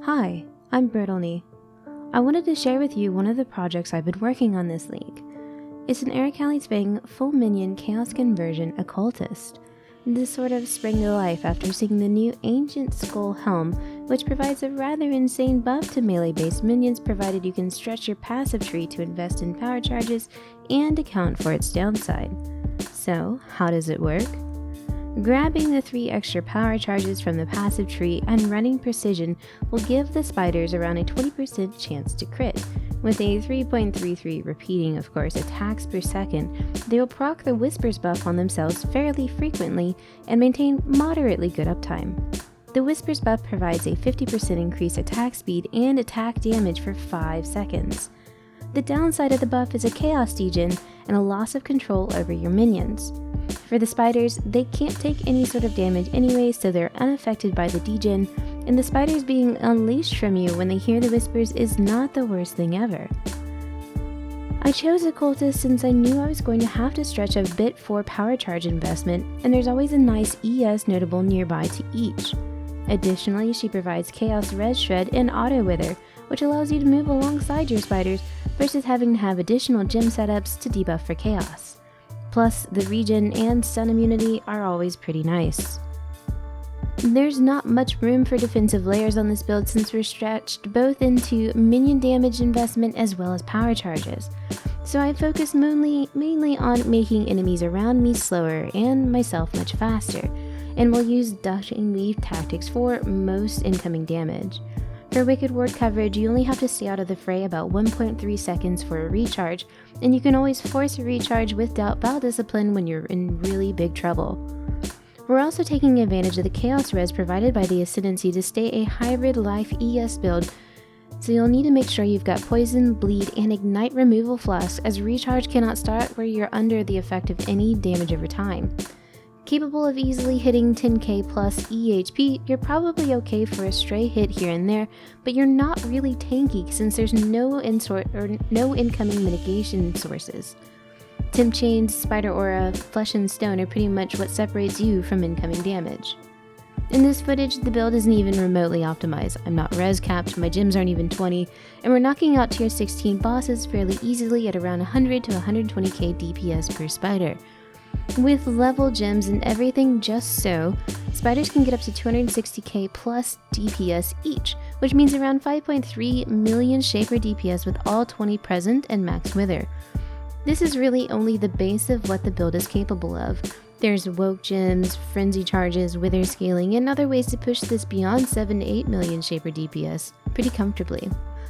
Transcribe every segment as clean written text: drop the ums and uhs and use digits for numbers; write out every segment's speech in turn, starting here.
Hi, I'm Brittleknee. I wanted to share with you one of the projects I've been working on this league. It's an Arakaali Fang full minion chaos conversion occultist. This sort of sprang to life after seeing the new ancient skull helm, which provides a rather insane buff to melee based minions provided you can stretch your passive tree to invest in power charges and account for its downside. So how does it work? Grabbing the 3 extra power charges from the passive tree and running precision will give the spiders around a 20% chance to crit. With a 3.33 repeating, of course, attacks per second, they will proc the Whispers buff on themselves fairly frequently and maintain moderately good uptime. The Whispers buff provides a 50% increased attack speed and attack damage for 5 seconds. The downside of the buff is a chaos degen and a loss of control over your minions. For the spiders, they can't take any sort of damage anyway, so they're unaffected by the degen, and the spiders being unleashed from you when they hear the whispers is not the worst thing ever. I chose Occultist since I knew I was going to have to stretch a bit for power charge investment, and there's always a nice ES notable nearby to each. Additionally, she provides Chaos Res Shred and Auto Wither, which allows you to move alongside your spiders versus having to have additional gem setups to debuff for chaos. Plus, the regen and stun immunity are always pretty nice. There's not much room for defensive layers on this build since we're stretched both into minion damage investment as well as power charges, so I focus mainly on making enemies around me slower and myself much faster, and will use duck and weave tactics for most incoming damage. For Wicked Ward coverage, you only have to stay out of the fray about 1.3 seconds for a recharge, and you can always force a recharge with Bow Discipline when you're in really big trouble. We're also taking advantage of the Chaos Res provided by the Ascendancy to stay a hybrid life ES build, so you'll need to make sure you've got Poison, Bleed, and Ignite removal flasks, as recharge cannot start where you're under the effect of any damage over time. Capable of easily hitting 10k plus EHP, you're probably okay for a stray hit here and there, but you're not really tanky since there's no incoming mitigation sources. Temp Chains, Spider Aura, Flesh and Stone are pretty much what separates you from incoming damage. In this footage, the build isn't even remotely optimized. I'm not res capped, my gems aren't even 20, and we're knocking out tier 16 bosses fairly easily at around 100 to 120k DPS per spider. With level gems and everything just so, spiders can get up to 260k plus DPS each, which means around 5.3 million Shaper DPS with all 20 present and max wither. This is really only the base of what the build is capable of. There's woke gems, frenzy charges, wither scaling, and other ways to push this beyond 7 to 8 million Shaper DPS pretty comfortably.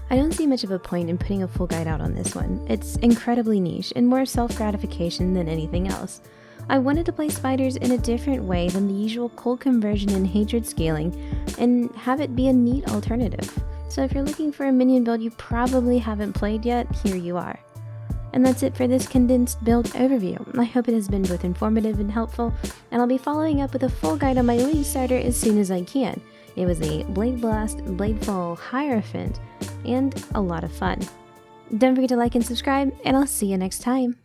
I don't see much of a point in putting a full guide out on this one. It's incredibly niche and more self-gratification than anything else. I wanted to play spiders in a different way than the usual cold conversion and hatred scaling, and have it be a neat alternative. So if you're looking for a minion build you probably haven't played yet, here you are. And that's it for this condensed build overview. I hope it has been both informative and helpful, and I'll be following up with a full guide on my league starter as soon as I can. It was a Blade Blast, Bladefall, Hierophant, and a lot of fun. Don't forget to like and subscribe, and I'll see you next time.